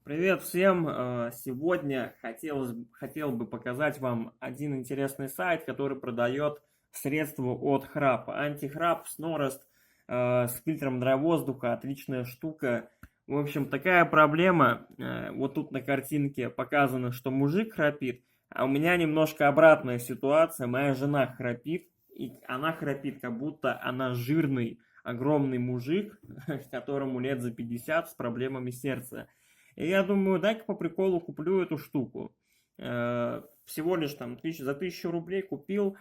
Привет всем! Сегодня хотел бы показать вам один интересный сайт, который продает средства от храпа. Антихрап, Снорост с фильтром для воздуха, отличная штука. В общем, такая проблема. Вот тут на картинке показано, что мужик храпит, а у меня немножко обратная ситуация. Моя жена храпит, и она храпит, как будто она жирный, огромный мужик, которому лет за 50 с проблемами сердца. И я думаю, дай-ка по приколу куплю эту штуку. Всего лишь там за 1000 рублей купил.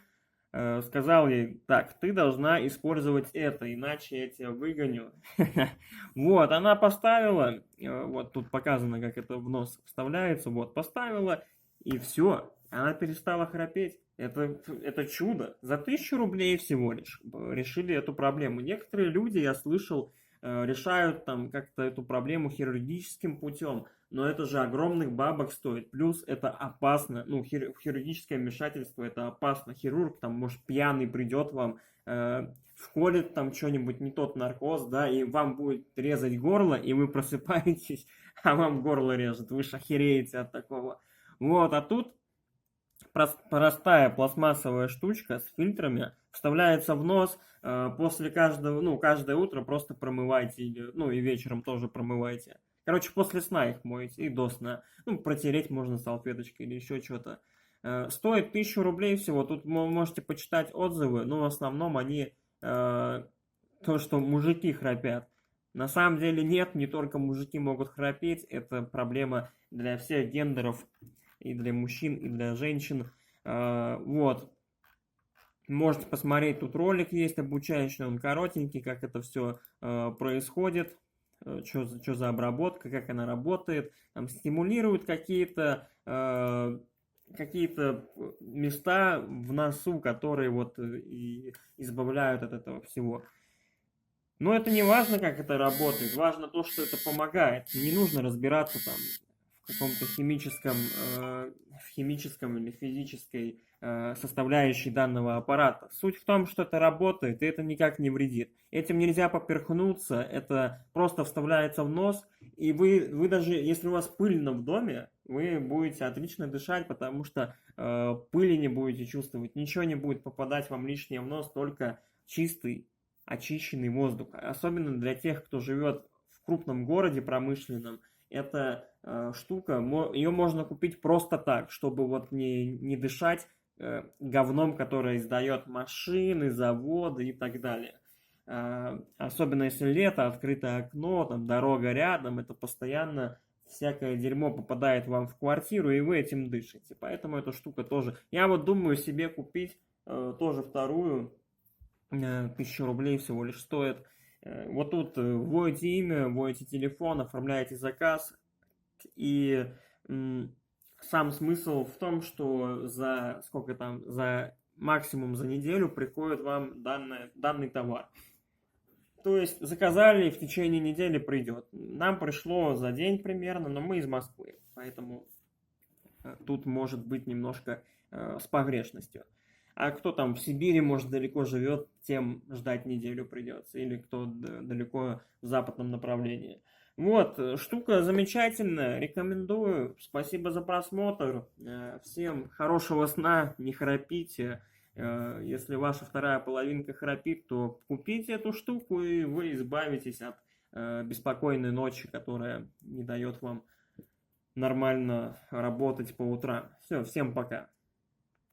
Сказал ей, так, ты должна использовать это, иначе я тебя выгоню. Вот, она поставила, вот тут показано, как это в нос вставляется, вот, поставила, и все, она перестала храпеть. Это чудо. За 1000 рублей всего лишь решили эту проблему. Некоторые люди, я слышал, решают там как-то эту проблему хирургическим путем, но это же огромных бабок стоит, плюс это опасно, ну, хирургическое вмешательство, это опасно, хирург там, может, пьяный придет вам, вколет там что-нибудь, не тот наркоз, да, и вам будет резать горло, и вы просыпаетесь, а вам горло режет, вы же охереете от такого. Вот, а тут простая пластмассовая штучка с фильтрами вставляется в нос. После каждого, ну, каждое утро просто промывайте, или, ну, и вечером тоже промывайте. Короче, после сна их моете и до сна. Ну, протереть можно салфеточкой или еще что-то. Стоит 1000 рублей всего. Тут вы можете почитать отзывы, но в основном они то, что мужики храпят. На самом деле нет, не только мужики могут храпеть. Это проблема для всех гендеров, и для мужчин, и для женщин. Вот. Можете посмотреть, тут ролик есть обучающий, он коротенький, как это все происходит, что за обработка, как она работает. Там стимулирует какие-то места в носу, которые вот и избавляют от этого всего. Но это не важно, как это работает, важно то, что это помогает. Не нужно разбираться там в каком-то химическом или физической составляющей данного аппарата. Суть в том, что это работает, и это никак не вредит. Этим нельзя поперхнуться, это просто вставляется в нос, и вы даже, если у вас пыльно в доме, вы будете отлично дышать, потому что пыли не будете чувствовать, ничего не будет попадать вам лишнее в нос, только чистый, очищенный воздух. Особенно для тех, кто живет в крупном городе промышленном, эта штука, ее можно купить просто так, чтобы вот не дышать говном, которое издает машины, заводы и так далее. Особенно если лето, открытое окно, там дорога рядом, это постоянно всякое дерьмо попадает вам в квартиру, и вы этим дышите. Поэтому эта штука тоже... Я вот думаю себе купить тоже вторую. 1000 рублей всего лишь стоит. Вот тут вводите имя, вводите телефон, оформляете заказ. И сам смысл в том, что за максимум за неделю приходит вам данный товар. То есть заказали, в течение недели придет. Нам пришло за день примерно, но мы из Москвы. Поэтому тут может быть немножко с погрешностью. А кто там в Сибири, может, далеко живет, тем ждать неделю придется. Или кто далеко в западном направлении. Вот, штука замечательная, рекомендую. Спасибо за просмотр. Всем хорошего сна, не храпите. Если ваша вторая половинка храпит, то купите эту штуку, и вы избавитесь от беспокойной ночи, которая не дает вам нормально работать по утрам. Все, всем пока.